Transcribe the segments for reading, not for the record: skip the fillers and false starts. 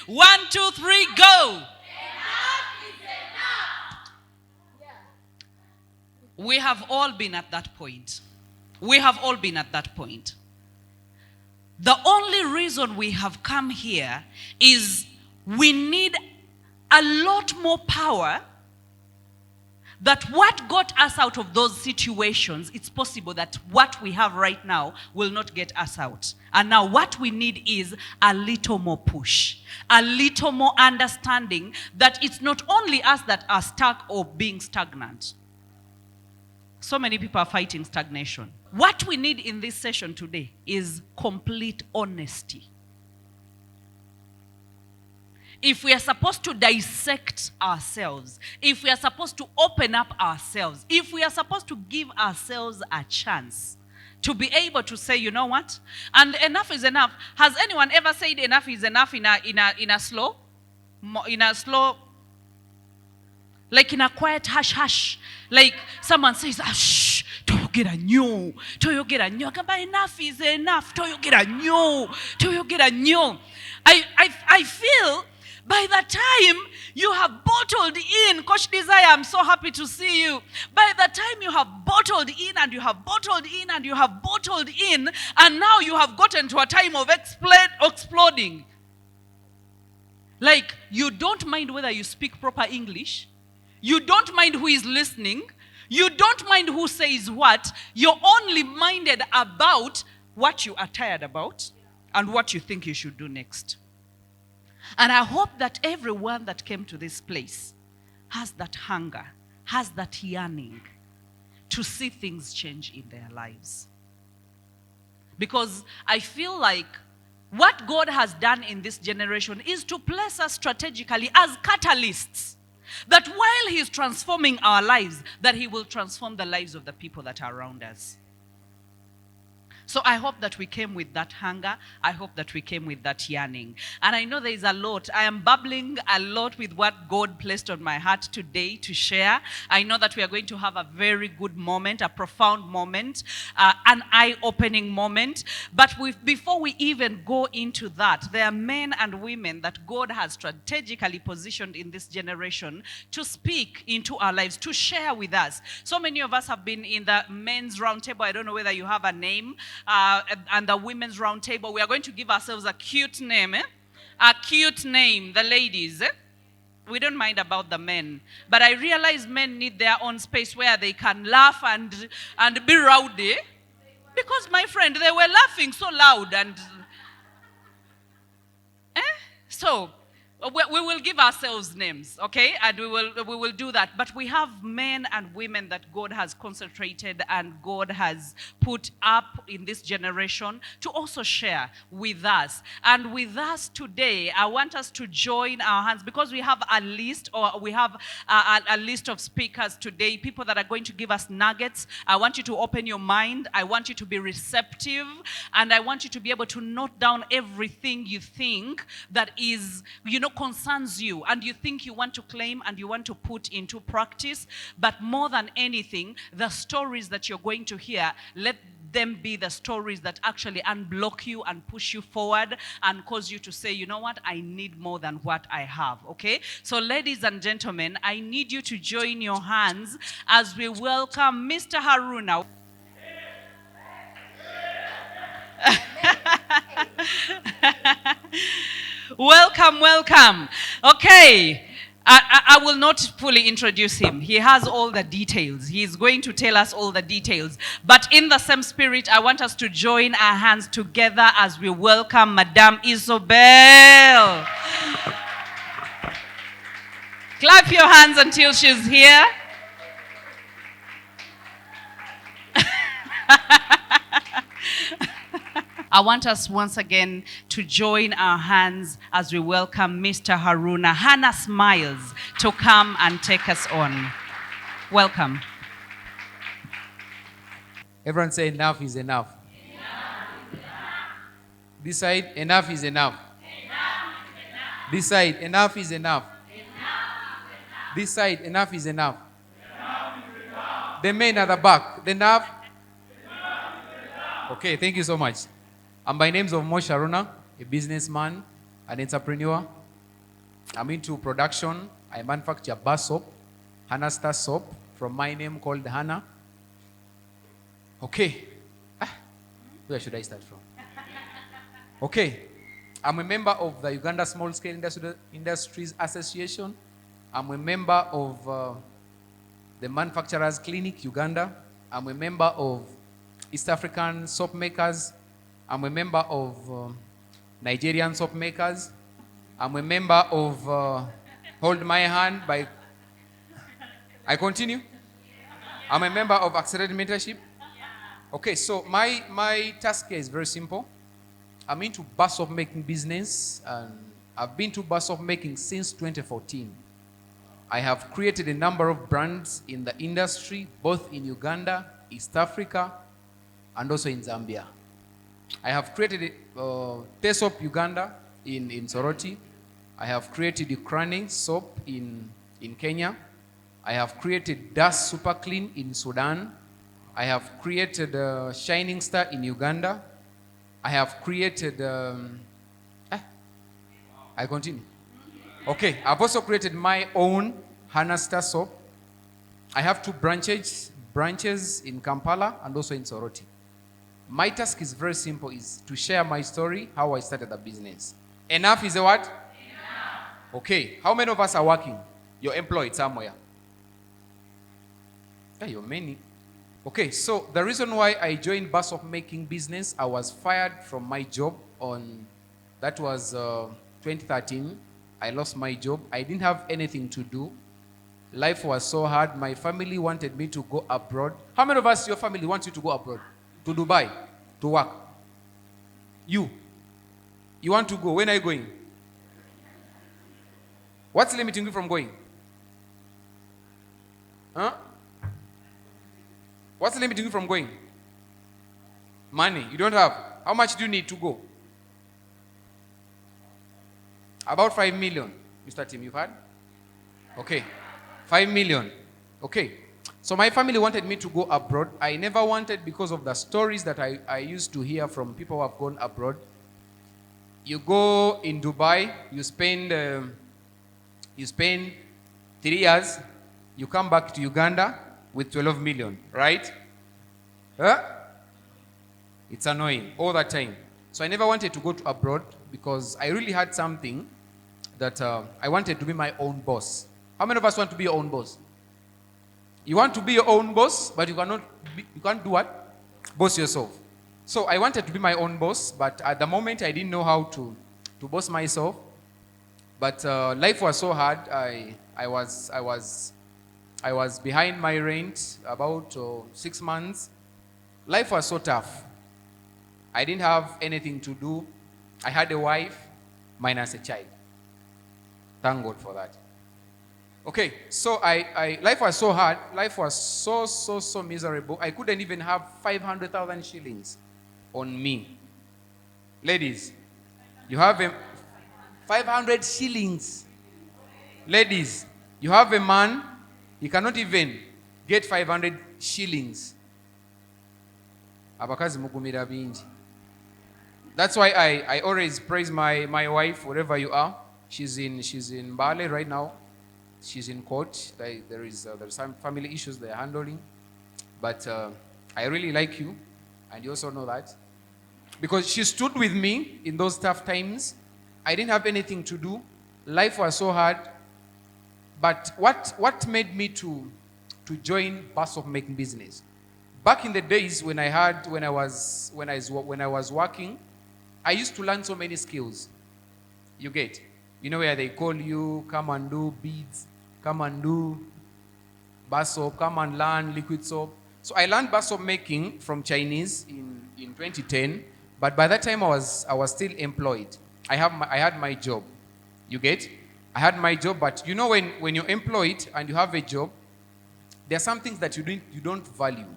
1, 2, 3, go. We have all been at that point. We have all been at that point. The only reason we have come here is we need a lot more power. That what got us out of those situations, it's possible that what we have right now will not get us out. And now what we need is a little more push, a little more understanding that it's not only us that are stuck or being stagnant. So many people are fighting stagnation. What we need in this session today is complete honesty. If we are supposed to dissect ourselves, if we are supposed to open up ourselves, if we are supposed to give ourselves a chance to be able to say, you know what? And enough is enough. Has anyone ever said enough is enough in a slow, like in a quiet hush hush? Like someone says, shh, toyogera nnyo, toyogera nnyo. Agamba enough is enough, toyogera nnyo, toyogera nnyo. I feel by the time you have bottled in, Coach Desire, I'm so happy to see you. By the time you have bottled in and you have bottled in and you have bottled in, and now you have gotten to a time of exploding. Like, you don't mind whether you speak proper English. You don't mind who is listening. You don't mind who says what. You're only minded about what you are tired about and what you think you should do next. And I hope that everyone that came to this place has that hunger, has that yearning to see things change in their lives. Because I feel like what God has done in this generation is to place us strategically as catalysts. That while He's transforming our lives, that He will transform the lives of the people that are around us. So I hope that we came with that hunger. I hope that we came with that yearning. And I know there is a lot. I am babbling a lot with what God placed on my heart today to share. I know that we are going to have a very good moment, a profound moment, an eye-opening moment. But before we even go into that, there are men and women that God has strategically positioned in this generation to speak into our lives, to share with us. So many of us have been in the men's roundtable. I don't know whether you have a name. And the women's round table, we are going to give ourselves a cute name. A cute name, the ladies. We don't mind about the men. But I realize men need their own space where they can laugh and be rowdy. Because, my friend, they were laughing so loud. And So, we will give ourselves names, okay? And we will do that. But we have men and women that God has concentrated and God has put up in this generation to also share with us. And with us today, I want us to join our hands because we have a list, or we have a list of speakers today, people that are going to give us nuggets. I want you to open your mind. I want you to be receptive. And I want you to be able to note down everything you think that is, concerns you and you think you want to claim and you want to put into practice. But more than anything, the stories that you're going to hear, let them be the stories that actually unblock you and push you forward and cause you to say, you know what, I need more than what I have, okay? So ladies and gentlemen, I need you to join your hands as we welcome Mr. Haruna. Welcome, welcome. Okay, I will not fully introduce him. He has all the details. He is going to tell us all the details. But in the same spirit, I want us to join our hands together as we welcome Madame Isobel. Clap your hands until she's here. I want us once again to join our hands as we welcome Mr. Haruna. Hannah Smiles to come and take us on. Welcome. Everyone say enough is enough. Enough is enough. This side, enough is enough. Enough is enough. This side, enough is enough. Enough is enough. This side, enough is enough. Enough is enough. The men at the back, the enough. Okay, thank you so much. My name is Haruna, a businessman, an entrepreneur, I'm into production. I manufacture bar soap, Hana Star soap, from my name called Hana. Okay. Where should I start from? Okay. I'm a member of the Uganda Small Scale Industries Association. I'm a member of the Manufacturers Clinic, Uganda. I'm a member of East African Soap Makers. I'm a member of Nigerian Soap Makers. I'm a member of Hold My Hand by... I continue? I'm a member of Accelerated Mentorship. Okay, so my task here is very simple. I'm into bar soap making business, and I've been to bar soap making since 2014. I have created a number of brands in the industry, both in Uganda, East Africa, and also in Zambia. I have created T-Soap Uganda in Soroti. I have created Ukrainian soap in Kenya. I have created Das Super Clean in Sudan. I have created Shining Star in Uganda. I have created... I continue. Okay, I've also created my own Hana Star soap. I have two branches in Kampala and also in Soroti. My task is very simple, is to share my story, how I started the business. Enough is a what? Enough. Okay, how many of us are working? You're employed somewhere. Yeah, you're many. Okay, so the reason why I joined bar soap making business, I was fired from my job that was 2013. I lost my job. I didn't have anything to do. Life was so hard. My family wanted me to go abroad. How many of us, your family wants you to go abroad? To Dubai, to work? You want to go. When are you going? What's limiting you from going? Huh? What's limiting you from going? Money. You don't have. How much do you need to go? About 5 million. Mr. Tim, you've had? Okay. 5 million. Okay. So my family wanted me to go abroad. I never wanted because of the stories that I used to hear from people who have gone abroad. You go in Dubai, you spend 3 years, you come back to Uganda with 12 million, right? Huh? It's annoying all the time. So I never wanted to go to abroad because I really had something that I wanted to be my own boss. How many of us want to be your own boss? You want to be your own boss, but you can't do what? Boss yourself. So I wanted to be my own boss, but at the moment I didn't know how to boss myself. But life was so hard. I was behind my rent about 6 months. Life was so tough. I didn't have anything to do. I had a wife minus a child. Thank God for that. Okay, so life was so hard. Life was so miserable. I couldn't even have 500,000 shillings on me. Ladies, you have 500 shillings. Ladies, you have a man, he cannot even get 500 shillings. Abakazi mugumira bingi. That's why I always praise my wife wherever you are. She's in Bali right now. She's in court. There's some family issues they're handling. But I really like you, and you also know that. Because she stood with me in those tough times. I didn't have anything to do. Life was so hard. But what made me to join bar soap making business? Back in the days when I was working, I used to learn so many skills. You get? You know where they call you, come and do beads, come and do bar soap, come and learn liquid soap. So I learned bar soap making from Chinese in 2010, but by that time I was still employed. I had my job. You get? I had my job, but you know when you're employed and you have a job, there are some things that you don't value.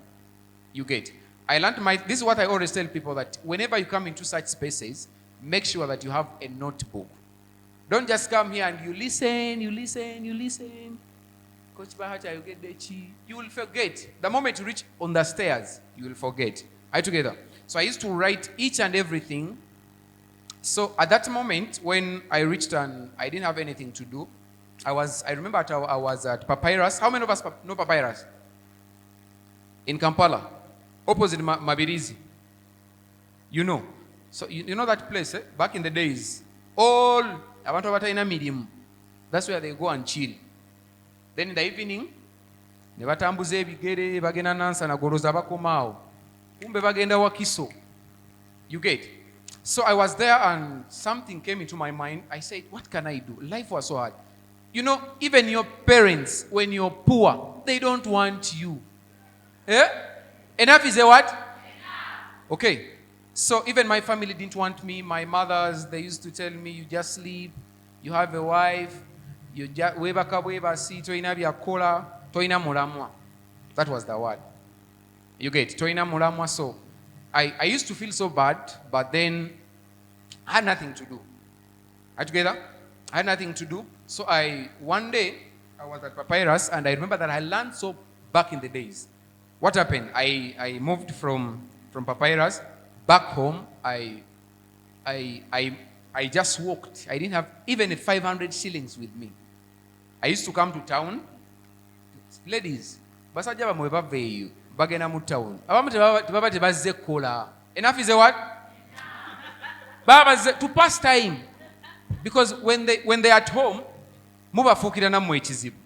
You get? This is what I always tell people, that whenever you come into such spaces, make sure that you have a notebook. Don't just come here and you listen. Coach Bahati, you get the chi. You will forget. The moment you reach on the stairs, you will forget. Are you together? So I used to write each and everything So at that moment, when I reached and I didn't have anything to do, I remember I was at Papyrus. How many of us know Papyrus? In Kampala, opposite Mabirizi. You know. So you know that place, eh? Back in the days, all abantu abatayina medium, that's where they go and chill. Then in the evening, ne batambuza ebigere bagenda nansa na goloza bakomaawo. Kumbe bagenda wakiso. You get? So I was there and something came into my mind. I said, what can I do? Life was so hard. You know, even your parents, when you're poor, they don't want you. Eh? Enough is a what? Okay. So even my family didn't want me. My mothers, they used to tell me, you just sleep, you have a wife, you just webaka toina byakola, toina mulamwa. That was the word. You get toina mulamwa. So I used to feel so bad, but then I had nothing to do. Are you together? I had nothing to do. So one day I was at Papyrus and I remember that I learned so back in the days. What happened? I moved from Papyrus back home. I just walked. I didn't have even 500 shillings with me. I used to come to town. Ladies, basajja bamwe baveeyo bagenda mu town. Abamu tebaba tebazze kukola. Enough is a what? Baba to pass time. Because when they at home, mubafuukira nammwe ekizibu.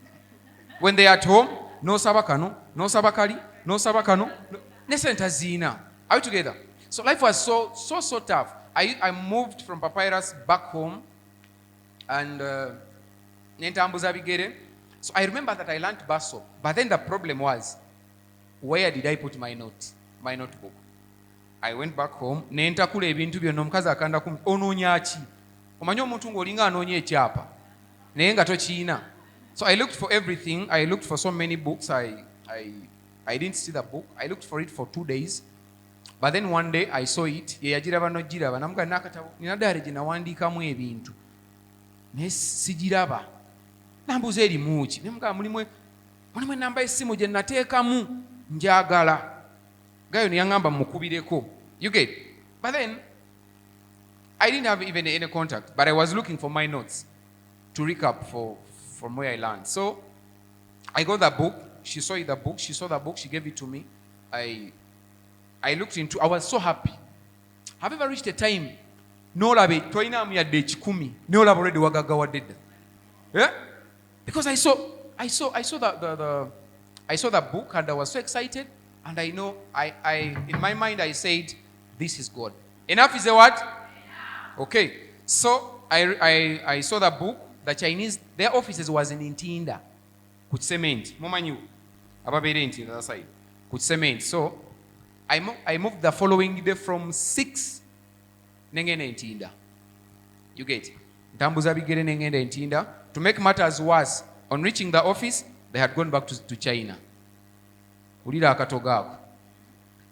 When they at home, no sabakano, no sabakali, no sabakano, ne sente ziina. Are we together? So life was so tough. I moved from Papyrus back home and nentambuza bigere. So I remember that I learned basso. But then the problem was, where did I put my notebook? I went back home. Nentakula ebintu byonna omukazi akanda ku onoonya ki? Omanyi omuntu ng'olinga anoonya ekyapa naye nga tokiina. So I looked for everything. I looked for so many books. I didn't see the book. I looked for it for 2 days. But then one day I saw it. Ye yagiraba n'ogiraba namuga nakatabo nina ddaala gye nawandiikamu ebintu naye sigiraba. Nambuuza erimu ki? Namuga mulimu ennamba y'essimu gye nateekamu njagala. Gayo ne yaŋŋamba mukubireko. You get? But then I didn't have even any contact, but I was looking for my notes to recap from where I learned. So I got the book. She saw the book. She saw the book. She gave it to me. I looked into. I was so happy. Have you ever reached a time? No labe toina mu yadde ekikumi. No labe already wagaga wadde. Yeah? Because I saw the book and I was so excited. And I know in my mind I said, this is God. Enough is a what? Okay, so I saw the book. The Chinese, their offices was in Ntinda, Kutcement. Momanyu, ababere Ntinda that side, Kutcement. So I moved the following day from 6 nengene Ntinda. You get it? Ntambuza bigere nengene Ntinda. To make matters worse, on reaching the office, they had gone back to China. Ulira akatogaako.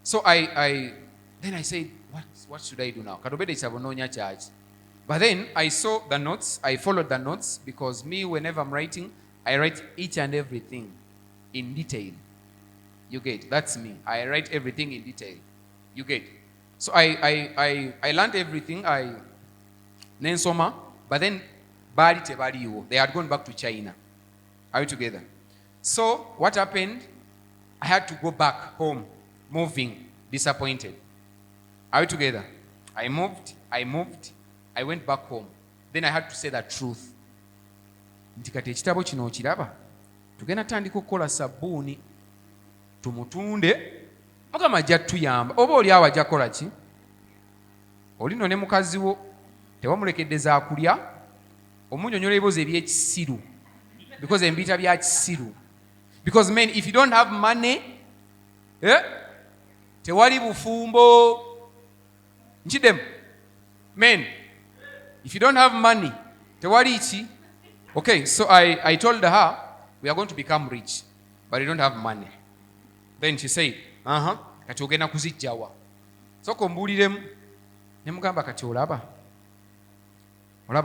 So then I said, what should I do now? Katobede chabononya charge. But then I saw the notes. I followed the notes because me, whenever I'm writing, I write each and everything in detail. You get? That's me. I write everything in detail. You get? So I learned everything. Nensoma. But then they had gone back to China. Are we together? So what happened? I had to go back home, moving, disappointed. Are we together? I moved, I went back home. Then I had to say the truth. Nti kati ekitabo kino okiraba tugenda tandika okukola sabbuuni tumutunde Mukama ajja tuyamba. Oba oli awo ajja kukola ki? Olino ne mukazi wo tewamulekedde akulya omunnyonnyola ebibuuzo eby'ekisiru because embiita bya kisiru. Because men, if you don't have money, tewali bufumbo. Nchidem. Men, if you don't have money, tewali ichi. Okay, so I told her, we are going to become rich, but you don't have money. Then she said, kati ogenda kuzijjawa. So kombuuliremu. Ne mugamba kati olaba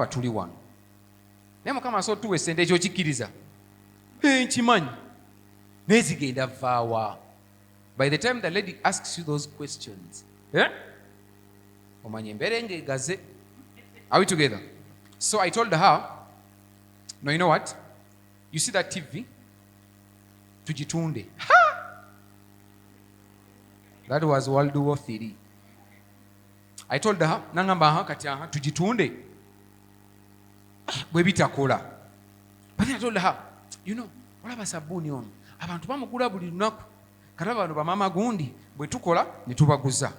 tuli wano. Ne Mukama so tuwe sente ekyo kikkiriza. Nkimanyi. Nezigenda vaawa. By the time the lady asks you those questions, omanye embeera ng'egaze. Are we together? So I told her, no, you know what? You see that TV? Tujitunde. That was World War III. I told her, nangamba kati tujitunde. Bwe bitakola. But then I told her, you know, olaba sabuni ono. Abantu bamugula buli lunaku. Kati abantu bamama gundi bwe tukola ne tubaguza.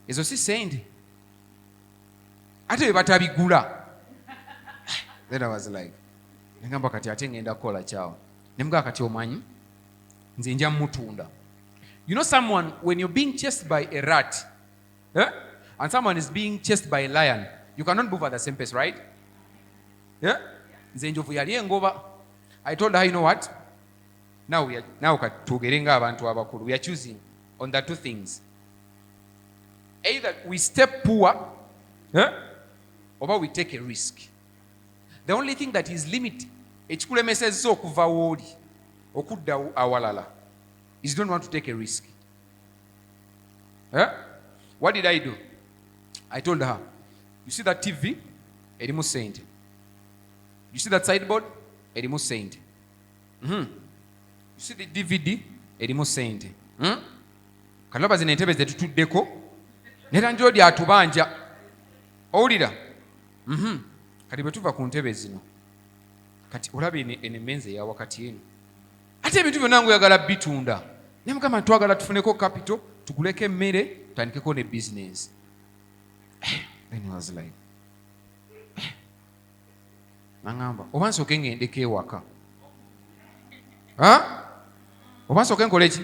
Ezo si sente. Ate bwe batabigula. Then I was like, nangamba kati ate ngenda kukola kyawo. Ne mga kati omanyi nze nja mutunda. You know someone, when you're being chased by a rat, and someone is being chased by a lion, you cannot move at the same pace, right? Yeah? I told her, you know what? Now we are choosing on the two things. Either we step poor, or we take a risk. The only thing that is limited, is you don't want to take a risk. What did I do? I told her, you see that TV? Edimu saint. You see that sideboard? Edimu saint. You see the DVD? Edimu saint. Kalaba zinentebe zetutudeko. Nera njodi atubanja. Owulira? Kati bwe tuva ku ntebe zino. Kati olabe ene menze ya wakati yenu. Ate ebintu byonna nguyagala bitunda. Ne Mukama twagala tufuneko capital, tuguleko emmere, tutandikeko ne business. Then he was like, nangamba, oba nsooke ngendeko ewaka. Oba nsooke nkole ki?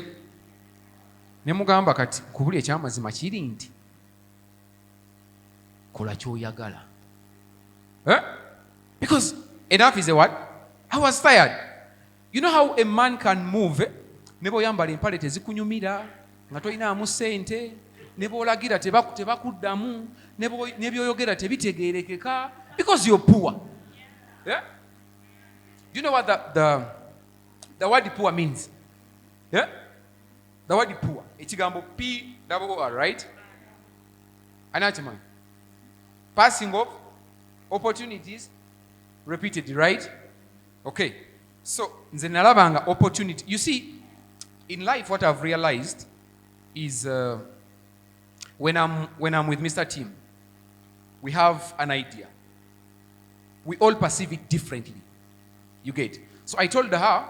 Ne mugamba kati kubuli ekyamazima kiri nti kola ky'oyagala. Because enough is a what? I was tired. You know how a man can move? Ne bw'oyambala empale tezikunyumira, nga tolinaamu ssente, ne bw'olagira tebakuddamu, ne byoyogera tebitegeerekeka, because you're poor. Yeah? Do you know what the word poor means? Yeah? The word poor. Ekigambo P-O-O-R, right? Anachiman. Passing of opportunities repeated, right? Okay. So, nze nalabanga opportunity. You see, in life what I've realized is when I'm with Mr. Tim, we have an idea. We all perceive it differently. You get? So I told her,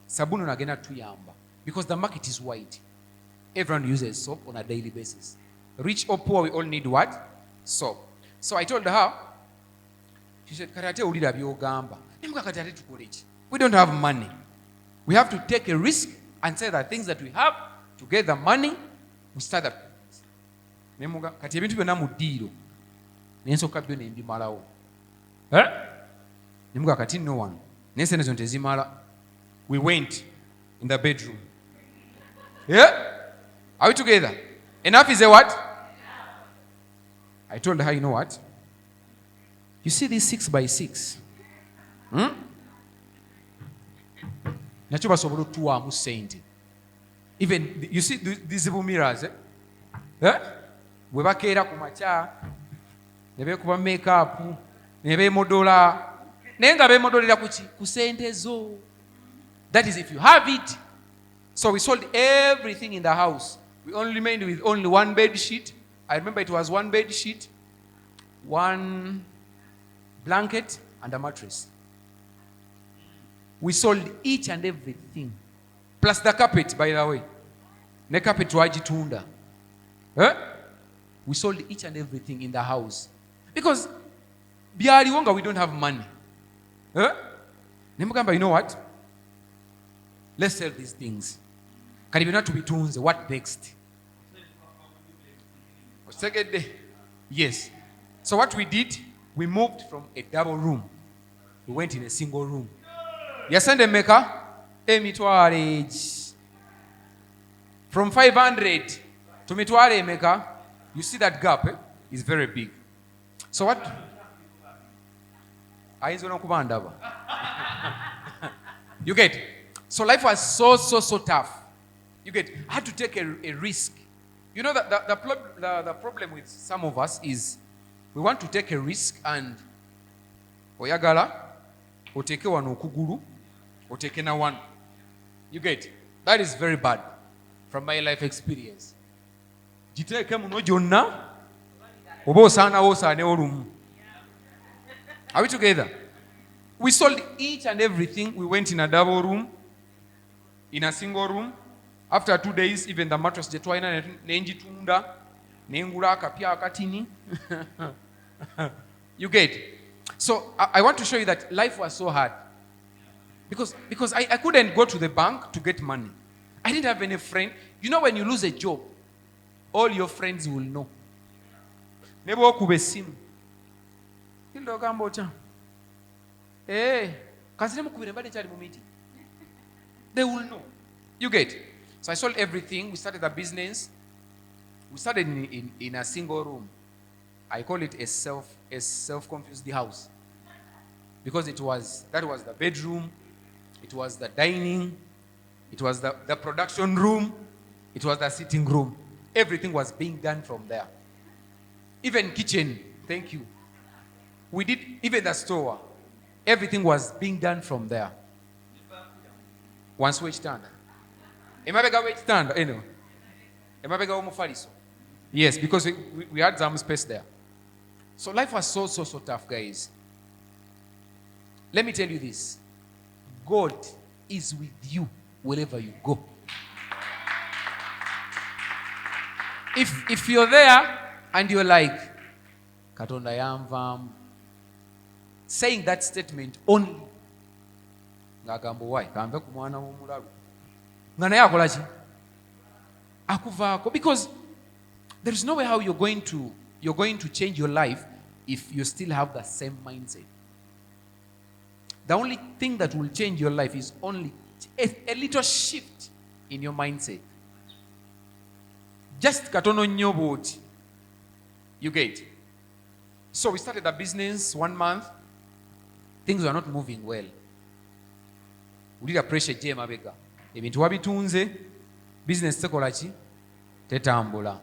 sabuni nagenda tuyamba. Because the market is wide. Everyone uses soap on a daily basis. Rich or poor, we all need what? Soap. So I told her, she said, Karate ulira byogamba. We don't have money. We have to take a risk and say the things that we have to get the money, we start the business. Kati ebintu byonna mu ddiiro. Nensoka byo ne mbimalawo. Nemuga kati no one. Nensene zo tezimala. We went in the bedroom. Yeah? Are we together? Enough is a what? I told her, you know what? You see this 6x6? Nakyo basobola otuwaamu ssente. Even, you see these mirrors, bwe bakeera ku makya, ne beekuba make-up, ne beemodola, naye nga beemodolera ku ki? Ku ssente zo. That is if you have it. So we sold everything in the house. We only remained with only one bed sheet. I remember it was one bed sheet, one blanket, and a mattress. We sold each and everything. Plus the carpet, by the way. Ne carpet wagitunda. We sold each and everything in the house. Because byaliwo we don't have money. Nemugamba, you know what? Let's sell these things. Kati byonna tubitunze. What next? Yes. So what we did, we moved from a double room. We went in a single room. Yasende meka emitwalo egi. From 500 to mitwalo emeka. You see that gap is very big. So what? Ayinza n'okuba ndaba. You get? So life was so tough. You get? I had to take a risk. You know that the problem with some of us is We want to take a risk and oyagala oteke wano okugulu oteke na one. You get? That is very bad from my life experience. Giteeke muno gyonna oba osaane olumu. Are we together? We sold each and everything. We went in a double room, in a single room. After 2 days, even the mattress jetwaina nenjitunda nengula akapya akatini. You get? So I want to show you that life was so hard. Because I couldn't go to the bank to get money. I didn't have any friend. You know, when you lose a job, all your friends will know. Nebo okube simu. Hilda ogamba otya? Kasire mukubire mbadde kyali mu meeting. They will know. You get? So I sold everything. We started a business. We started in a single room. I call it a self-confused house. Because that was the bedroom, it was the dining, it was the production room, it was the sitting room. Everything was being done from there. Even kitchen, thank you. We did, even the store, everything was being done from there. One switch stand. Emabega wait stand, anyway. Emabega omufaliso. Yes, because we had some space there. So life was so tough, guys. Let me tell you this. God is with you wherever you go. If you're there and you're like, Katonda yamvam, saying that statement only, ngagamba why? Kambe ku mwana w'omulalu. Nga naye akola ki? Akuvaako. Because there is no way how you're going to change your life if you still have the same mindset. The only thing that will change your life is only a little shift in your mindset. Just katono nnyo bw'oti. You get? So we started a business 1 month. Things were not moving well. Ulira pressure gye mabega. Ebintu wabitunze, business tekola ki? Tetambula.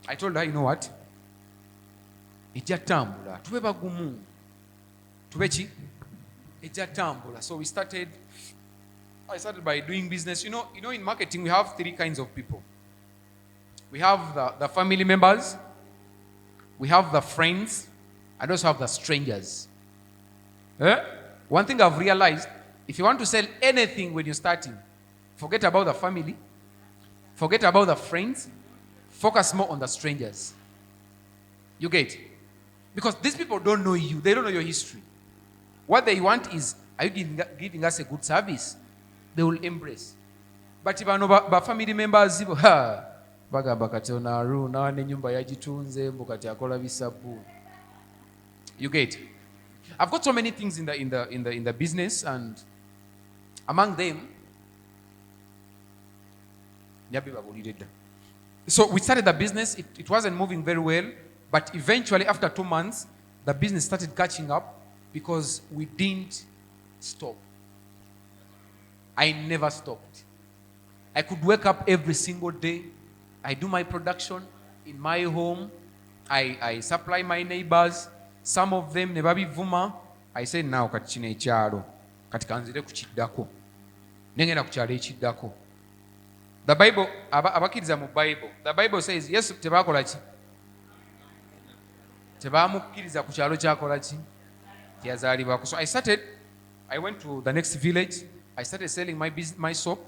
I told her, you know what? Ejja tambula. Tube bagumu. Tube ki? Ejja tambula. So I started by doing business. You know, in marketing we have 3 kinds of people. We have the family members, we have the friends, and also have the strangers. One thing I've realized, if you want to sell anything when you're starting, forget about the family, forget about the friends, focus more on the strangers. You get? Because these people don't know you, they don't know your history. What they want is, are you giving us a good service? They will embrace. But if I know about family members, bagamba kati ono Haruna n'ennyumba yagitunze mbu kati akola bisabbu. You get? I've got so many things in the business, and among them, so we started the business. It wasn't moving very well, but eventually after 2 months, the business started catching up because we didn't stop. I never stopped. I could wake up every single day. I do my production in my home. I supply my neighbors. Some of them ne babivuma. I said, now kati kino ekyalo kati kanzire kukiddako nengenda ku kyalo ekiddako. The Bible, abakkiriza mu Bible, the Bible says Yesu tebakola ki? Tebamukkiriza ku kyalo kyakola ki? Teyazaalibwako. So I went to the next village. I started selling my soap.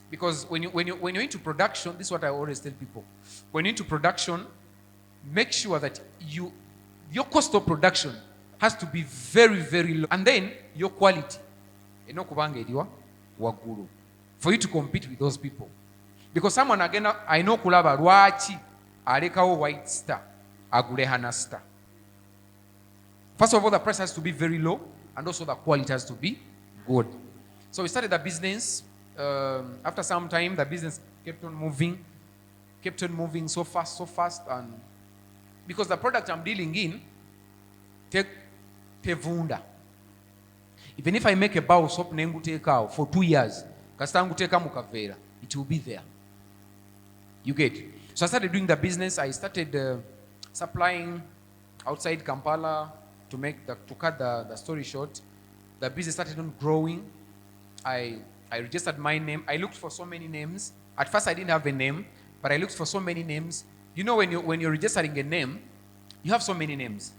Because when you're into production, this is what I always tell people. When you're into production, make sure that your cost of production has to be very, very low. And then your quality. For you to compete with those people. Because someone again, I know kulaba lwaki alekawo White Star, agule Hana Star. First of all, the price has to be very low, and also the quality has to be good. So we started the business. After some time, the business kept on moving so fast, and because the product I'm dealing in, tevunda. Even if I make a bar of soap nenguteekaawo for 2 years, kasita nguteeka mu kaveera, it will be there. You get? So I started doing the business. I started supplying outside Kampala. To cut the story short, the business started on growing. I registered my name. I looked for so many names. At first I didn't have a name, but I looked for so many names. You know, when you're registering a name, you have so many names.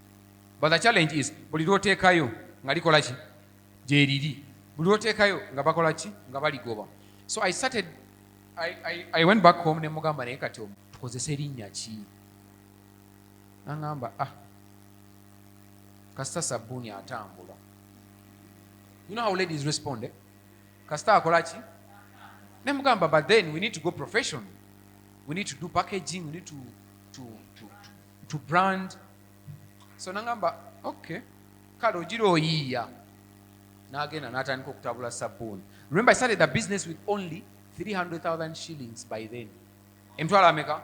But the challenge is, bulido tekayo ngalikola chi JDD. Bulido tekayo ngabakola chi ngabaligoba. So I went back home ne mugamba ne kati tukozesa erinnya ki. Nangamba kasita sabuni atambula. You know how ladies respond, eh? Kasita akola ki? Ne mugamba, but then we need to go professional. We need to do packaging, we need to brand. So nangamba, okay. Kalo jiro iya. Nagena natandika okutabula sabuni. Remember I started the business with only 300,000 shillings by then. Emtwala ameka?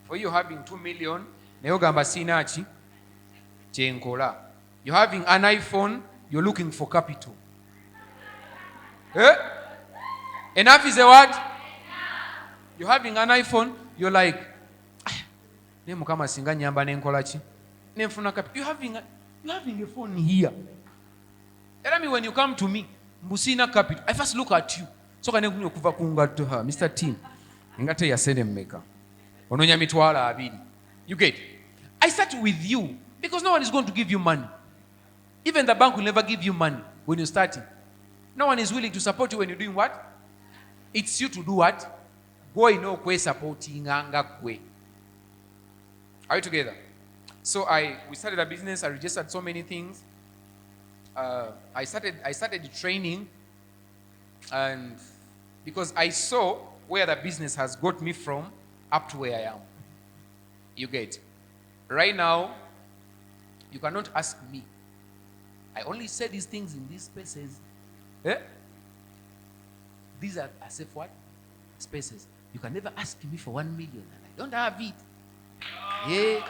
For you having 2 million, naye ogamba sina ki? Chenkola. You're having an iPhone, you're looking for capital. Eh? Enough is a what? You're having an iPhone, you're like, ne mukama singa nyamba nenkola ki? Nenfuna capital. You're having a phone here. Tell me when you come to me, mbusina capital. I first look at you. So kane kunyo kuva kunga to her, Mr. Tim. Ngate ya sene mmeka. Ononya mitwala abiri. You get? I start with you because no one is going to give you money. Even the bank will never give you money when you're starting. No one is willing to support you when you're doing what? It's you to do what? Go in no kwe supporting anga kwe. Are you together? So we started a business. I registered so many things. I started training, and because I saw where the business has got me from up to where I am. You get? Right now, you cannot ask me. I only say these things in these spaces. Eh? These are safe what? Spaces. You can never ask me for 1 million and I don't have it. Yeah.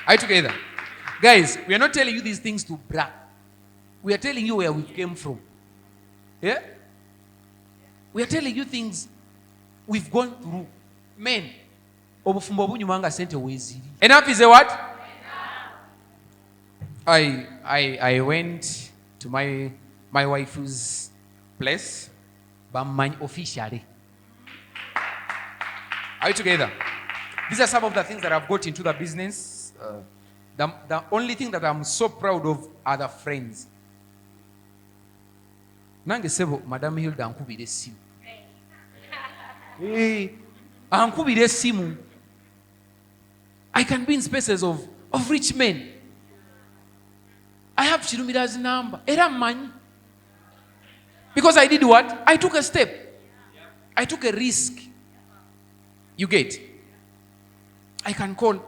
Are you together? Guys, we are not telling you these things to brag. We are telling you where we came from. Yeah? We are telling you things we've gone through. Men. Enough is a what? I went to my wife's place, Bamman officially. Are you together? These are some of the things that I've got into the business. The only thing that I'm so proud of are the friends. Nange sebo, Madam Hilda ankubire simu. Hey, ankubire simu. I can be in spaces of rich men. I have Chirumira's number. Era money. Because I did what? I took a step. I took a risk. You get? I can call.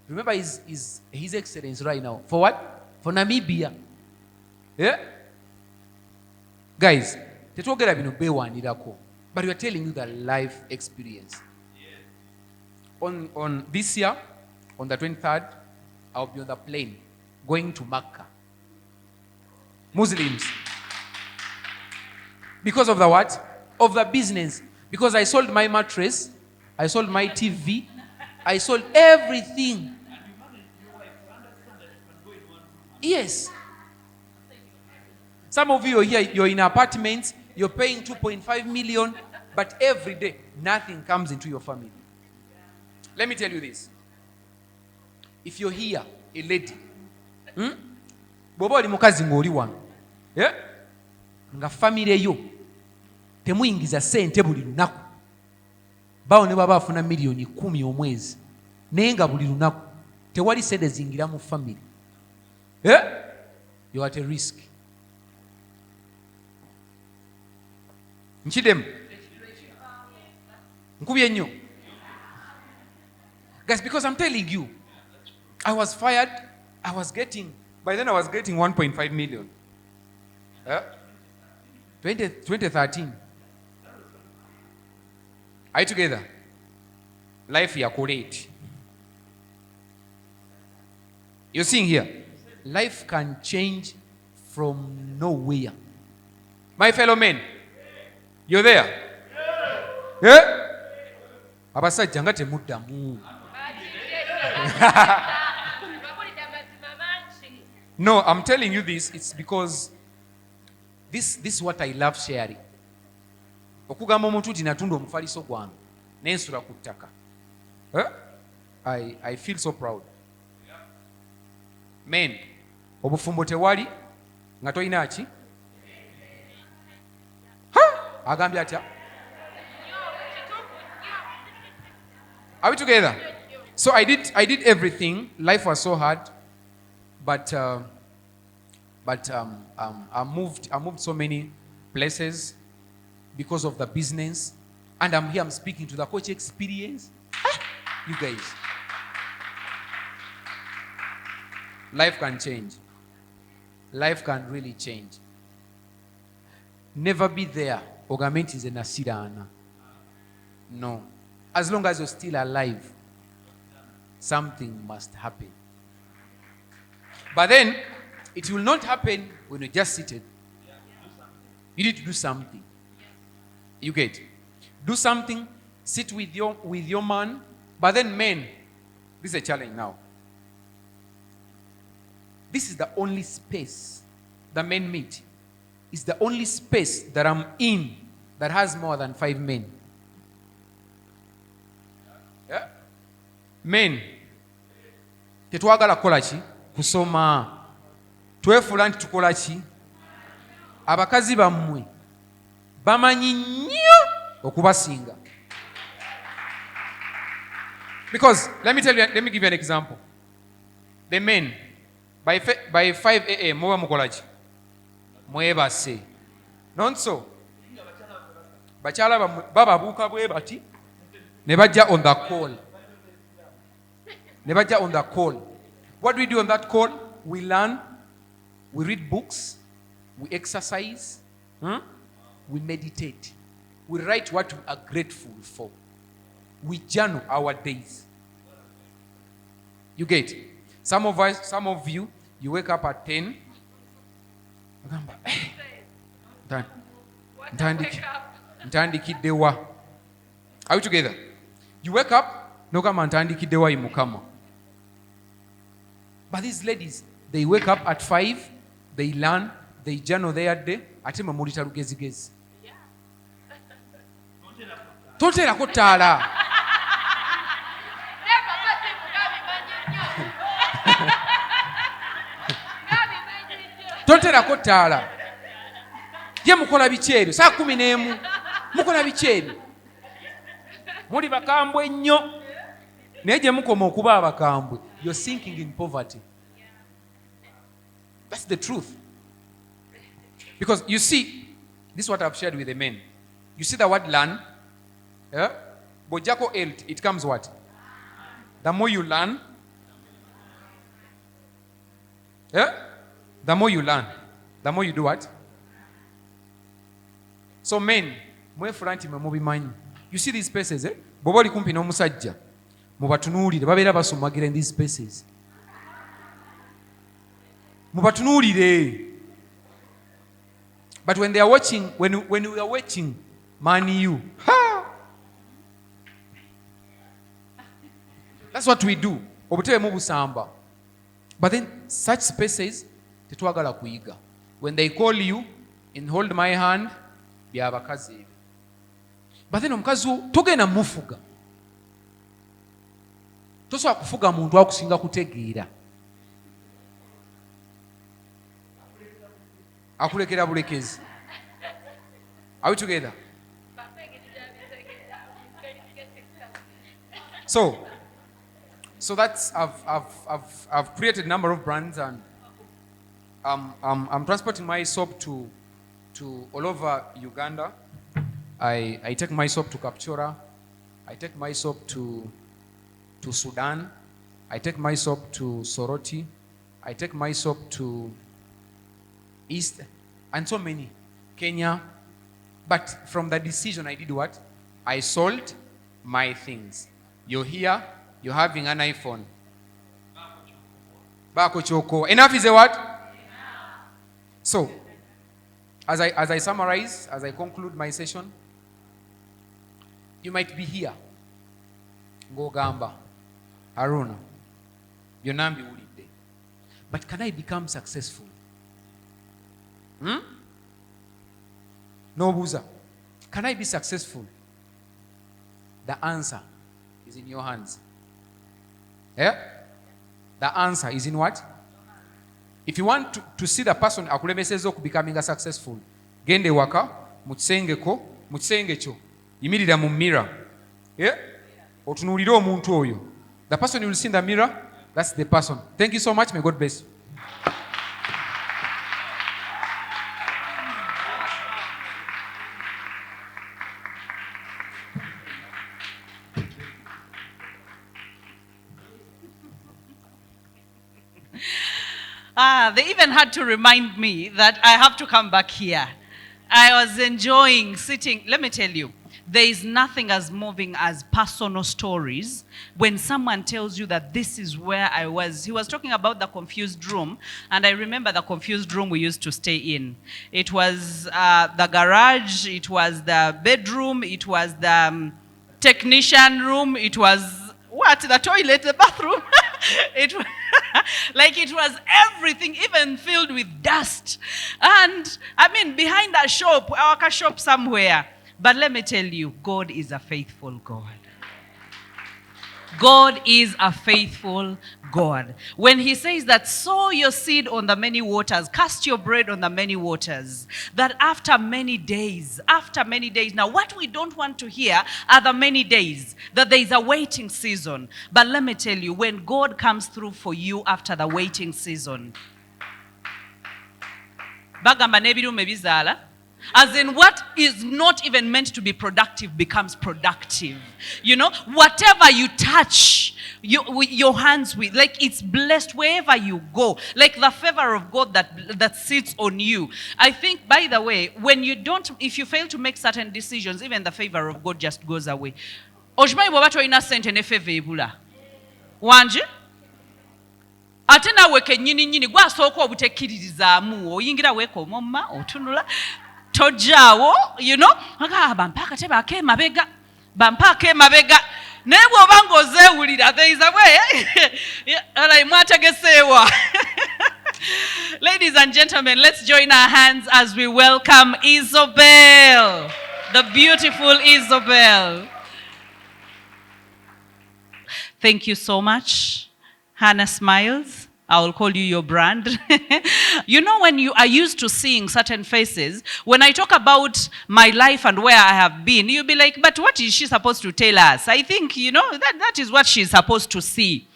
Remember His Excellency right now. For what? For Namibia. Yeah? Guys, but we are telling you the life experience. On this year, on the 23rd, I'll be on the plane going to Mecca. Muslims. Because of the what? Of the business. Because I sold my mattress, I sold my TV, I sold everything. Yes. Some of you are here, you're in apartments, you're paying 2.5 million, but every day, nothing comes into your family. Let me tell you this. If you're here, a lady, bobo oli mukazi ng'oli wano, nga family yo temuyingiza ssente buli lunaku, bawo ne baba afuna miliyoni 10 omwezi, naye nga buli lunaku tewali ssente zingira mu family, you're at a risk. Nkidemu nkubye nnyo. Guys, because I'm telling you, I was fired. By then I was getting 1.5 million. 2013. Are you together? Life ya correct. You're seeing here, life can change from nowhere. My fellow men, you're there? Yeah? abasajja nga temuddamu. No, I'm telling you this, it's because this is what I love sharing. Okugamba omuntu nti natunda omufaliso gwange n'ensula ku ttaka. I feel so proud. Men, obufumbo tewali nga tolina ki? Agambye atya? Are we together? So I did everything. Life was so hard, but I moved so many places because of the business, and I'm here. I'm speaking to the coach experience. You guys, life can change. Life can really change. Never be there. Ogamenti is a nasirana. No. As long as you're still alive, something must happen. But then, it will not happen when you're just seated. You need to do something. You get? Do something, sit with your man. But then men, this is a challenge now. This is the only space the men meet. It's the only space that I'm in that has more than 5 men. Yeah? Men, tetwagala kukola ki? Kusoma. Twefuula nti tukola ki? Abakazi bammwe bamanyi nnyo okubasinga. Because let me give you an example. The men, by 5 a.m. muba mukola ki? Mwebase. Nonso bakyala bababuuka bwe bati ne bajja on the call. What do we do on that call? We learn, we read books, we exercise, we meditate, we write what we are grateful for, we journal our days. You get? Some of you wake up at 10. Ntandikiddewa. Are we together? You wake up, nogamba ntandikiddewa imukama. But these ladies, they wake up at 5, they learn, they journal their day, ate mamulita lugezigezi. Toterako ttaala. Toterako ttaala. Ye mukola biki ebyo? Saa 11 mukola biki ebyo? Muli bakambwe nnyo. Naye gye mukoma okuba abakambwe, you're sinking in poverty. That's the truth. Because you see, this is what I've shared with the men. You see the word learn? Yeah? Bojako elt, it comes what? The more you learn, yeah? The more you learn, the more you do what? So men, mwefulanti mubimanyi. You see these spaces, eh? Bw'oba oli kumpi n'omusajja, mubatunuulire, babeera basumagira in these spaces. Mubatunuulire. But when they are watching, when we are watching Man U, that's what we do. Obutebe mu busamba. But then such spaces, tetwagala kuyiga. When they call you and hold my hand, byabakazi. But then omukazi togenda mufuga. Tosobola kufuga muntu akusinga kutegeera. Akulekera bulekezi. Are we together? So that's I've created a number of brands, and I'm transporting my soap to all over Uganda. I take my soap to Kapchora. I take my soap to Sudan. I take my soap to Soroti. I take my soap to East, and so many. Kenya. But from the decision, I did what? I sold my things. You're here, you're having an iPhone. Bako choko. Enough is a what? So, as I summarize, as I conclude my session, you might be here. ng'ogamba Haruna byonna mbiwulidde, but can I become successful? N'obuuza, can I be successful? The answer is in your hands. Yeah? The answer is in what? If you want to see the person akulemeseza becoming successful, gende waka mu kisenge kyo, yimirira mu mirror. Yeah? Otunuulire omuntu oyo. The person you will see in the mirror, that's the person. Thank you so much. May God bless you. They even had to remind me that I have to come back here. I was enjoying sitting. Let me tell you, there is nothing as moving as personal stories when someone tells you that this is where I was. He was talking about the confused room, and I remember the confused room we used to stay in. It was the garage, it was the bedroom, it was the technician room, it was the toilet, the bathroom. It was like it was everything, even filled with dust. And I mean, behind a shop, our shop somewhere. But let me tell you, God is a faithful God. God is a faithful God. When he says that sow your seed on the many waters, cast your bread on the many waters, that after many days, now what we don't want to hear are the many days, that there is a waiting season. But let me tell you, when God comes through for you after the waiting season, bagamba n'ebirume bizaala. As in, what is not even meant to be productive becomes productive. You know, whatever you touch with your hands with, like it's blessed wherever you go. Like the favor of God that sits on you. I think, by the way, if you fail to make certain decisions, even the favor of God just goes away. Okimanyi bw'oba tolina ssente ne favor ebula. Wanje? Ate naawe kennyini gwasooka obutekkiririzaamu oyingira weekoma omma otunula tojjaawo, you know, bampa akatebe ak'emabega, naye bw'oba ng'ozeewulira, there is a way mwategeseewa. Ladies and gentlemen, let's join our hands as we welcome Isabel, the beautiful Isabel. Thank you so much. Hannah smiles. I will call you your brand. You know, when you are used to seeing certain faces, when I talk about my life and where I have been, you'll be like, but what is she supposed to tell us? I think, you know, that is what she's supposed to see.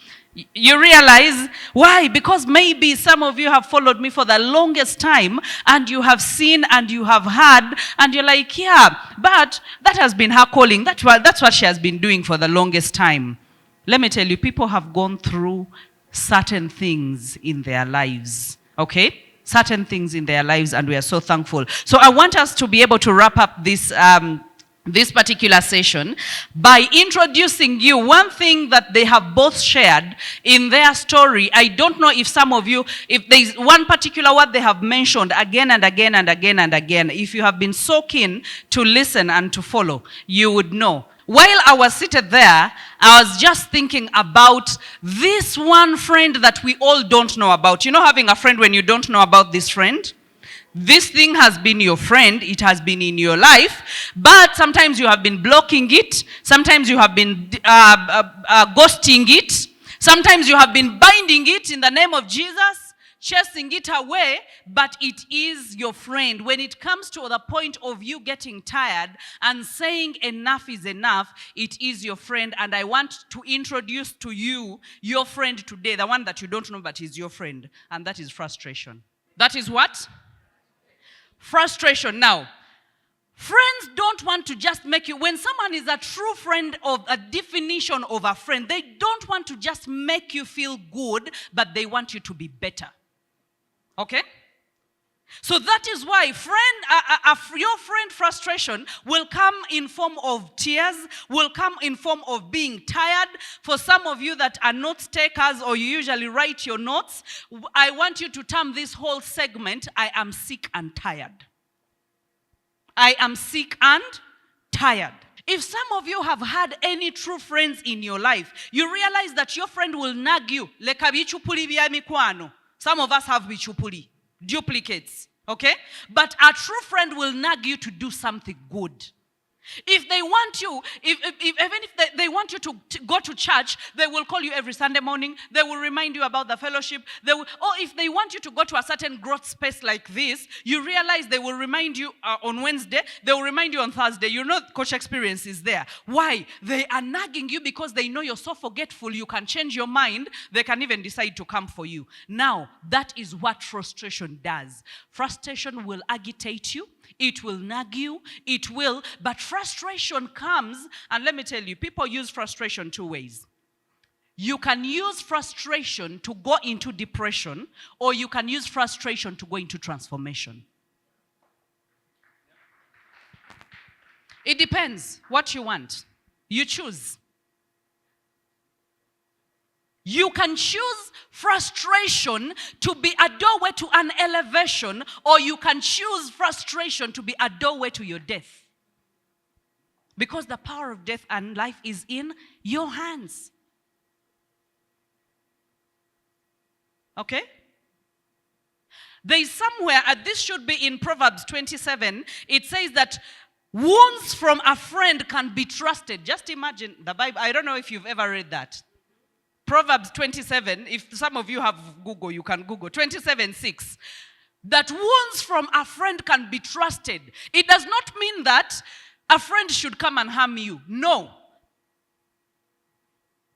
You realize why? Because maybe some of you have followed me for the longest time and you have seen and you have heard and you're like, yeah, but that has been her calling. That's what she has been doing for the longest time. Let me tell you, people have gone through certain things in their lives, okay? Certain things in their lives, and we are so thankful. So I want us to be able to wrap up this particular session by introducing you one thing that they have both shared in their story. I don't know if some of you, if there is one particular word they have mentioned again and again and again and again, if you have been so keen to listen and to follow, you would know. While I was seated there, I was just thinking about this one friend that we all don't know about. You know, having a friend when you don't know about this friend? This thing has been your friend, it has been in your life, but sometimes you have been blocking it, sometimes you have been ghosting it, sometimes you have been binding it in the name of Jesus, chasing it away, but it is your friend. When it comes to the point of you getting tired and saying enough is enough, it is your friend. And I want to introduce to you your friend today, the one that you don't know but is your friend, and that is frustration. That is what? Frustration. Now, friends don't want to just make you, when someone is a true friend, of a definition of a friend, they don't want to just make you feel good, but they want you to be better. Okay? So that is why your friend frustration will come in form of tears, will come in form of being tired. For some of you that are note takers or you usually write your notes, I want you to term this whole segment, I am sick and tired. I am sick and tired. If some of you have had any true friends in your life, you realize that your friend will nag you. Leka bichupuli bya mikwano. Some of us have bichupuli, duplicates, okay? But a true friend will nag you to do something good. If they want you, even if they want you to go to church, they will call you every Sunday morning. They will remind you about the fellowship. Or if they want you to go to a certain growth space like this, you realize they will remind you on Wednesday. They will remind you on Thursday. You know, coach experience is there. Why? They are nagging you because they know you're so forgetful. You can change your mind. They can even decide to come for you. Now, that is what frustration does. Frustration will agitate you. It will nag you. It will. But frustration comes, and let me tell you, people use frustration two ways. You can use frustration to go into depression, or you can use frustration to go into transformation. It depends what you want. You choose. You can choose frustration to be a doorway to an elevation, or you can choose frustration to be a doorway to your death. Because the power of death and life is in your hands. Okay? There is somewhere, this should be in Proverbs 27, it says that wounds from a friend can be trusted. Just imagine the Bible. I don't know if you've ever read that. Proverbs 27, if some of you have Google, you can Google. 27:6. That wounds from a friend can be trusted. It does not mean that a friend should come and harm you. No.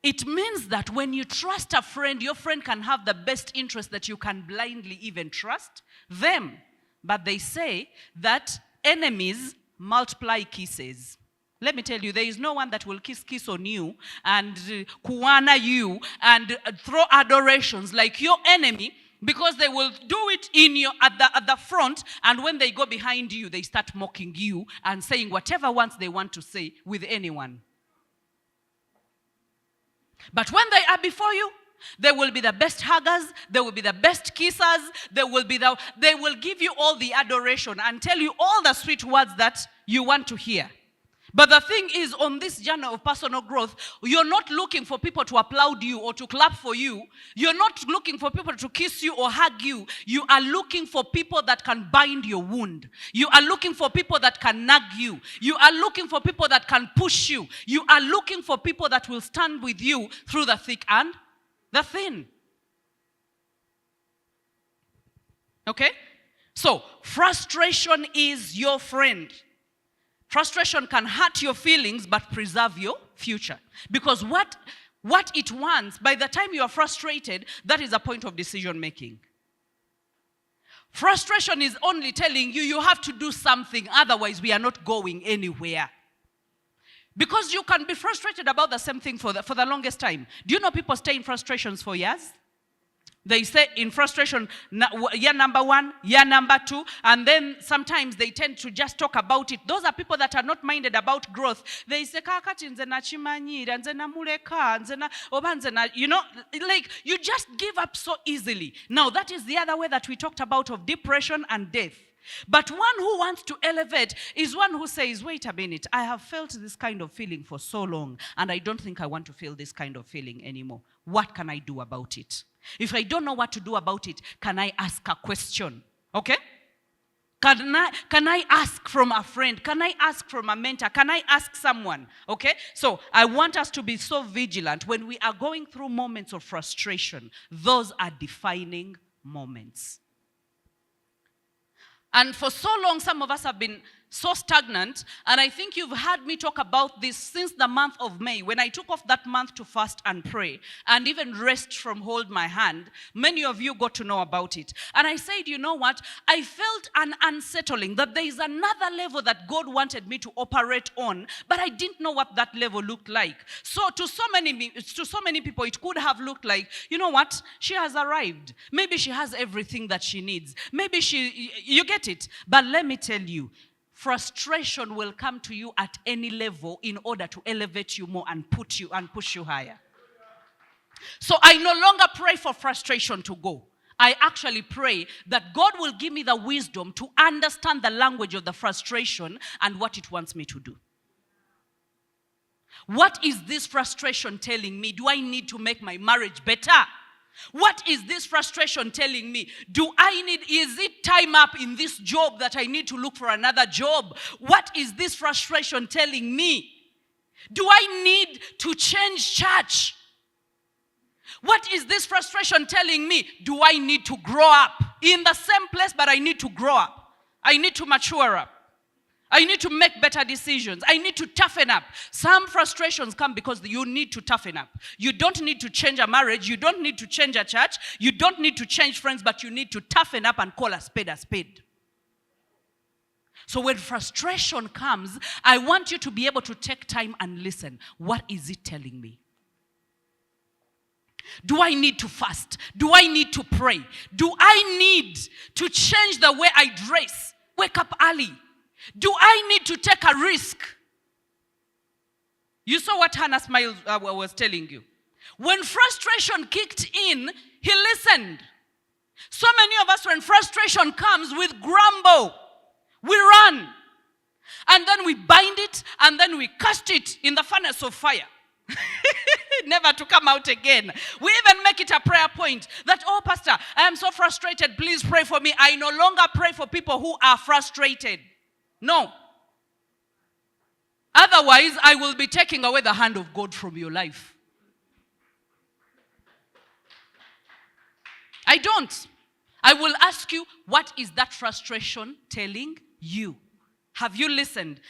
It means that when you trust a friend, your friend can have the best interest that you can blindly even trust them. But they say that enemies multiply kisses. Let me tell you, there is no one that will kiss on you and kuana you and throw adorations like your enemy, because they will do it at the front, and when they go behind you, they start mocking you and saying whatever once they want to say with anyone. But when they are before you, they will be the best huggers, they will be the best kissers, they will give you all the adoration and tell you all the sweet words that you want to hear. But the thing is, on this journey of personal growth, you're not looking for people to applaud you or to clap for you. You're not looking for people to kiss you or hug you. You are looking for people that can bind your wound. You are looking for people that can nag you. You are looking for people that can push you. You are looking for people that will stand with you through the thick and the thin. Okay? So, frustration is your friend. Frustration can hurt your feelings but preserve your future. Because what it wants, by the time you are frustrated, that is a point of decision making. Frustration is only telling you you have to do something, otherwise we are not going anywhere. Because you can be frustrated about the same thing for the longest time. Do you know people stay in frustrations for years? They say in frustration, year number 1, year number 2, and then sometimes they tend to just talk about it. Those are people that are not minded about growth. They say, you know, like you just give up so easily. Now, that is the other way that we talked about of depression and death. But one who wants to elevate is one who says, wait a minute, I have felt this kind of feeling for so long, and I don't think I want to feel this kind of feeling anymore. What can I do about it? If I don't know what to do about it, can I ask a question? Okay? Can I ask from a friend? Can I ask from a mentor? Can I ask someone? Okay? So I want us to be so vigilant when we are going through moments of frustration. Those are defining moments. And for so long, some of us have been so stagnant, and I think you've heard me talk about this since the month of May, when I took off that month to fast and pray, and even rest from hold my hand. Many of you got to know about it. And I said, you know what? I felt an unsettling, that there is another level that God wanted me to operate on, but I didn't know what that level looked like. So to so many people, it could have looked like, you know what? She has arrived. Maybe she has everything that she needs. Maybe you get it. But let me tell you, frustration will come to you at any level in order to elevate you more and push you higher. So I no longer pray for frustration to go. I actually pray that God will give me the wisdom to understand the language of the frustration and what it wants me to do. What is this frustration telling me? Do I need to make my marriage better? What is this frustration telling me? Is it time up in this job that I need to look for another job? What is this frustration telling me? Do I need to change church? What is this frustration telling me? Do I need to grow up? In the same place, but I need to grow up. I need to mature up. I need to make better decisions. I need to toughen up. Some frustrations come because you need to toughen up. You don't need to change a marriage. You don't need to change a church. You don't need to change friends, but you need to toughen up and call a spade a spade. So when frustration comes, I want you to be able to take time and listen. What is it telling me? Do I need to fast? Do I need to pray? Do I need to change the way I dress? Wake up early. Do I need to take a risk? You saw what Hannah was telling you. When frustration kicked in, he listened. So many of us, when frustration comes, we grumble. We run. And then we bind it, and then we cast it in the furnace of fire. Never to come out again. We even make it a prayer point that, oh, Pastor, I am so frustrated. Please pray for me. I no longer pray for people who are frustrated. No. Otherwise, I will be taking away the hand of God from your life. I don't. I will ask you, what is that frustration telling you? Have you listened?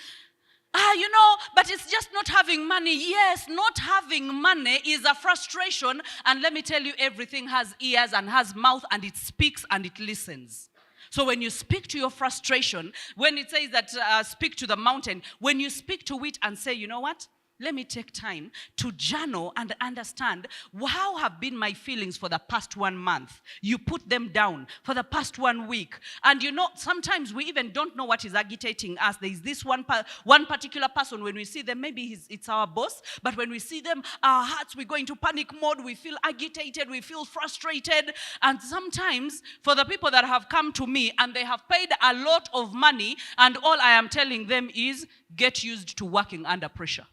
But it's just not having money. Yes, not having money is a frustration. And let me tell you, everything has ears and has mouth, and it speaks and it listens. So when you speak to your frustration, when it says that speak to the mountain, when you speak to it and say, you know what? Let me take time to journal and understand how have been my feelings for the past 1 month. You put them down for the past 1 week. And sometimes we even don't know what is agitating us. There is this one particular person, when we see them, maybe it's our boss, but when we see them, our hearts, we go into panic mode, we feel agitated, we feel frustrated. And sometimes, for the people that have come to me and they have paid a lot of money, and all I am telling them is, get used to working under pressure.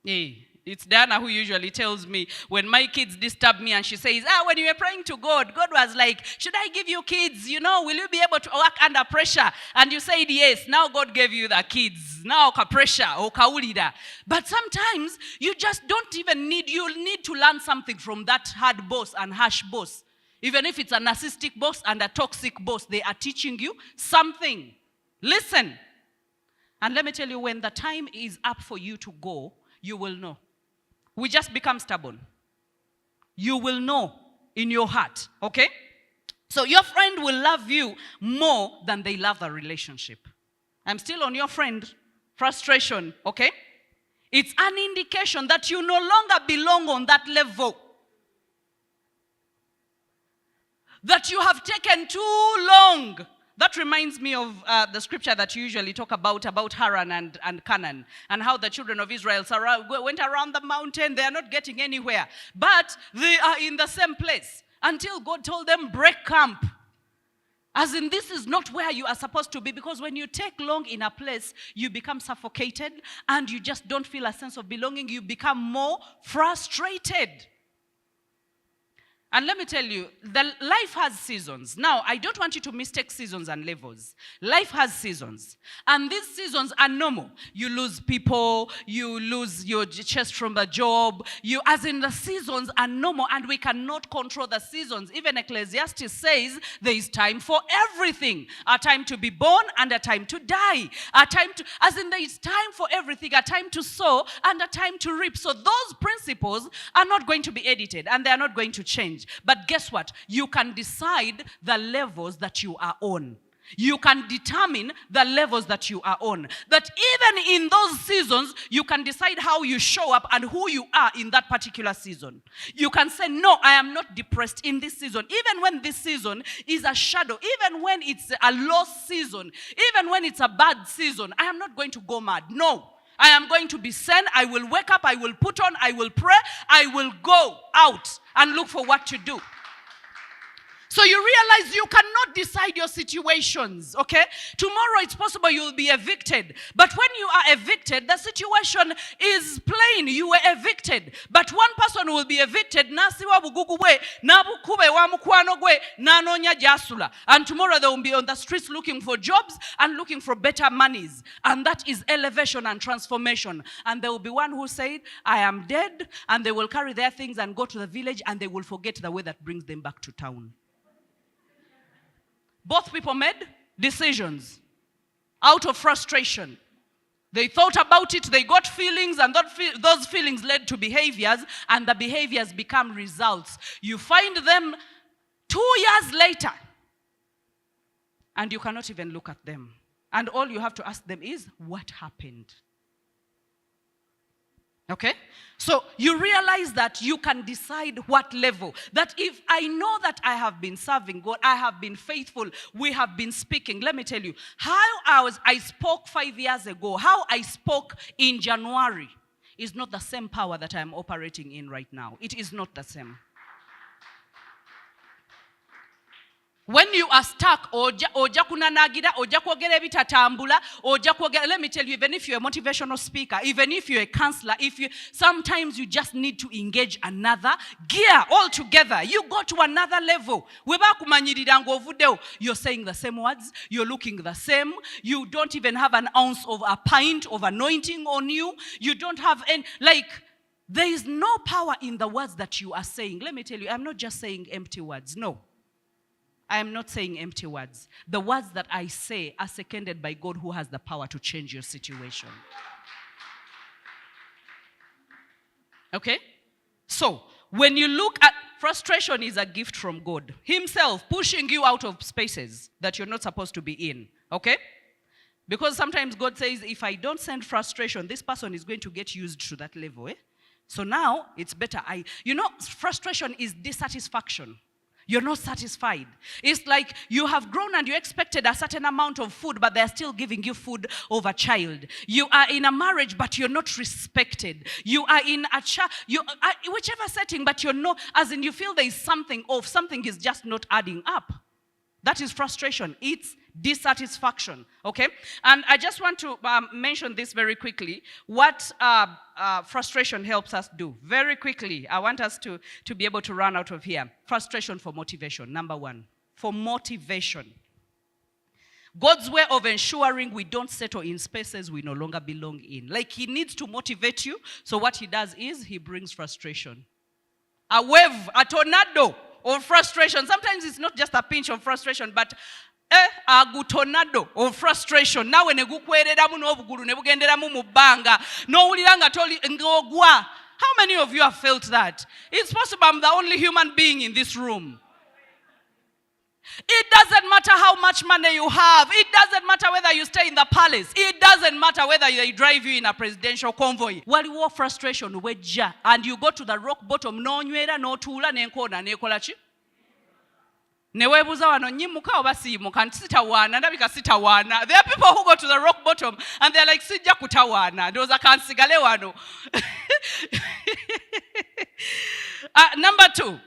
Hey, it's Diana who usually tells me when my kids disturb me, and she says, when you were praying to God, God was like, should I give you kids? Will you be able to work under pressure? And you said yes. Now God gave you the kids. Now pressure or kaulida. But sometimes you just don't even you'll need to learn something from that hard boss and harsh boss. Even if it's a narcissistic boss and a toxic boss, they are teaching you something. Listen. And let me tell you, when the time is up for you to go, you will know. We just become stubborn. You will know in your heart, okay? So your friend will love you more than they love the relationship. I'm still on your friend frustration, okay? It's an indication that you no longer belong on that level. That you have taken too long. That reminds me of the scripture that you usually talk about Haruna and Canaan, and how the children of Israel went around the mountain. They are not getting anywhere, but they are in the same place until God told them, break camp. As in, this is not where you are supposed to be, because when you take long in a place, you become suffocated and you just don't feel a sense of belonging. You become more frustrated. And let me tell you, life has seasons. Now, I don't want you to mistake seasons and levels. Life has seasons. And these seasons are normal. You lose people, you lose your chest from the job. As in, the seasons are normal, and we cannot control the seasons. Even Ecclesiastes says there is time for everything. A time to be born and a time to die. There is time for everything. A time to sow and a time to reap. So those principles are not going to be edited, and they are not going to change. But guess what? You can decide the levels that you are on. You can determine the levels that you are on. That even in those seasons, you can decide how you show up and who you are in that particular season. You can say, no, I am not depressed in this season. Even when this season is a shadow, even when it's a lost season, even when it's a bad season, I am not going to go mad. No. I am going to be sent. I will wake up. I will put on. I will pray. I will go out and look for what to do. So you realize you cannot decide your situations, okay? Tomorrow it's possible you'll be evicted. But when you are evicted, the situation is plain. You were evicted. But one person will be evicted. And tomorrow they will be on the streets looking for jobs and looking for better monies. And that is elevation and transformation. And there will be one who said, I am dead. And they will carry their things and go to the village and they will forget the way that brings them back to town. Both people made decisions out of frustration. They thought about it, they got feelings, and those feelings led to behaviors, and the behaviors become results. You find them 2 years later, and you cannot even look at them. And all you have to ask them is, what happened? Okay? So you realize that you can decide what level. That if I know that I have been serving God, I have been faithful, we have been speaking. Let me tell you, how I spoke 5 years ago, how I spoke in January is not the same power that I am operating in right now. It is not the same. When you are stuck, oja kunanagira, oja kwogera bitatambula, oja kwogera, let me tell you, even if you're a motivational speaker, even if you're a counselor, sometimes you just need to engage another gear altogether. You go to another level. You're saying the same words, you're looking the same, you don't even have an ounce of a pint of anointing on you, you don't have any, there is no power in the words that you are saying. Let me tell you, I'm not just saying empty words, no. I am not saying empty words. The words that I say are seconded by God who has the power to change your situation. Okay? So, when you look at frustration is a gift from God Himself pushing you out of spaces that you're not supposed to be in. Okay? Because sometimes God says, if I don't send frustration, this person is going to get used to that level. So now, it's better. Frustration is dissatisfaction. You're not satisfied. It's like you have grown and you expected a certain amount of food, but they're still giving you food over child. You are in a marriage, but you're not respected. You are in whichever setting, but you're not, as in you feel there is something off, something is just not adding up. That is frustration. It's dissatisfaction, okay? And I just want to mention this very quickly. What frustration helps us do. Very quickly, I want us to be able to run out of here. Frustration for motivation, number one. For motivation. God's way of ensuring we don't settle in spaces we no longer belong in. Like He needs to motivate you, so what He does is He brings frustration. A wave, a tornado of frustration. Sometimes it's not just a pinch of frustration, but a tornado of frustration. Nawe ne gukwereramu n'obugulu ne bugenderamu mu bbanga n'owulira nga toli ng'ogwa. How many of you have felt that? It's possible I'm the only human being in this room. It doesn't matter how much money you have. It doesn't matter whether you stay in the palace. It doesn't matter whether they drive you in a presidential convoy. Waliwo frustration wejja and you go to the rock bottom n'onywera n'otuula n'enkoona n'ekola ki? Newebuza wano nyimuka oba siimuka nti sitawaana ndabika sitawaana. There are people who go to the rock bottom and they're like sijja kutawaana ndowooza kansigale wano. Number two,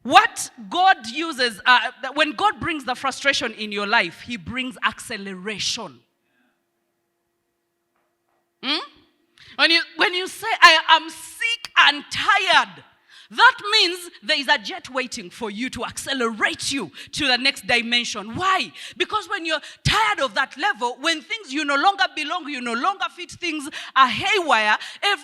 what God uses, when God brings the frustration in your life, He brings acceleration. When you say, I am sick and tired, that means there is a jet waiting for you to accelerate you to the next dimension. Why? Because when you're tired of that level, when things you no longer belong, you no longer fit, things are haywire.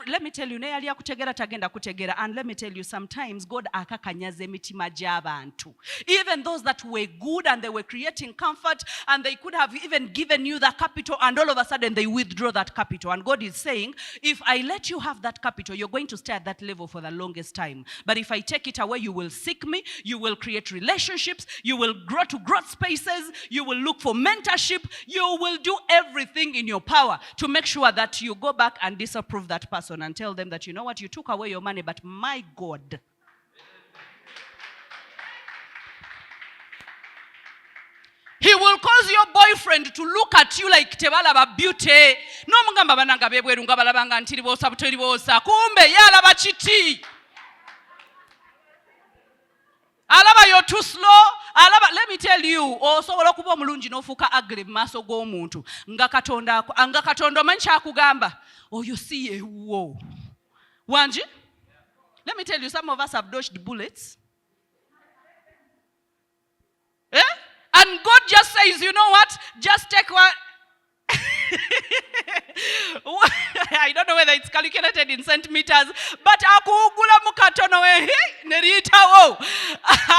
Let me tell you, and let me tell you, sometimes God akakanyaze mitima gy'abantu. Even those that were good and they were creating comfort and they could have even given you the capital, and all of a sudden they withdraw that capital. And God is saying, if I let you have that capital, you're going to stay at that level for the longest time. But if I take it away, you will seek me, you will create relationships, you will grow to growth spaces, you will look for mentorship, you will do everything in your power to make sure that you go back and disapprove that person and tell them that, you know what, you took away your money, but my God. He will cause your boyfriend to look at you like tebalaba beauty. No mugamba bananga bebweru nga balabanga ntiri bosa buteri bosa. Kumbe yalaba chiti. Alaba your you're too slow. Let me tell you, osobola okuba omulungi n'ofuuka ugly mu maaso g'omuntu nga Katonda omanyi kyakugamba. Oh, you see, whoa. Wanji? Let me tell you, some of us have dodged bullets. And God just says, you know what? Just take one. I don't know whether it's calculated in centimeters, but akugula mukatono neritawo.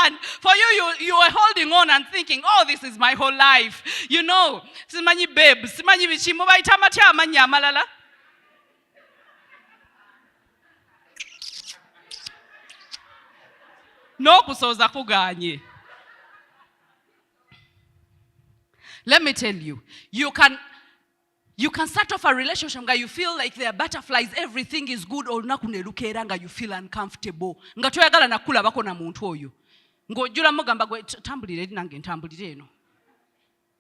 And for you were holding on and thinking, oh, this is my whole life. You know, simanyi babe, simanyi bichimu baita matya amanya amalala. No kusoza kuganye. Let me tell you, you can start off a relationship nga you feel like there are butterflies, everything is good, olunaku nerukera nga you feel uncomfortable. Nga toyagala nakulabako na muntu oyo. Ng'ojjula mugamba gwe tambulire nange ntambulire eno.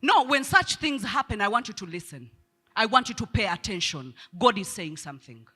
No, when such things happen, I want you to listen. I want you to pay attention. God is saying something.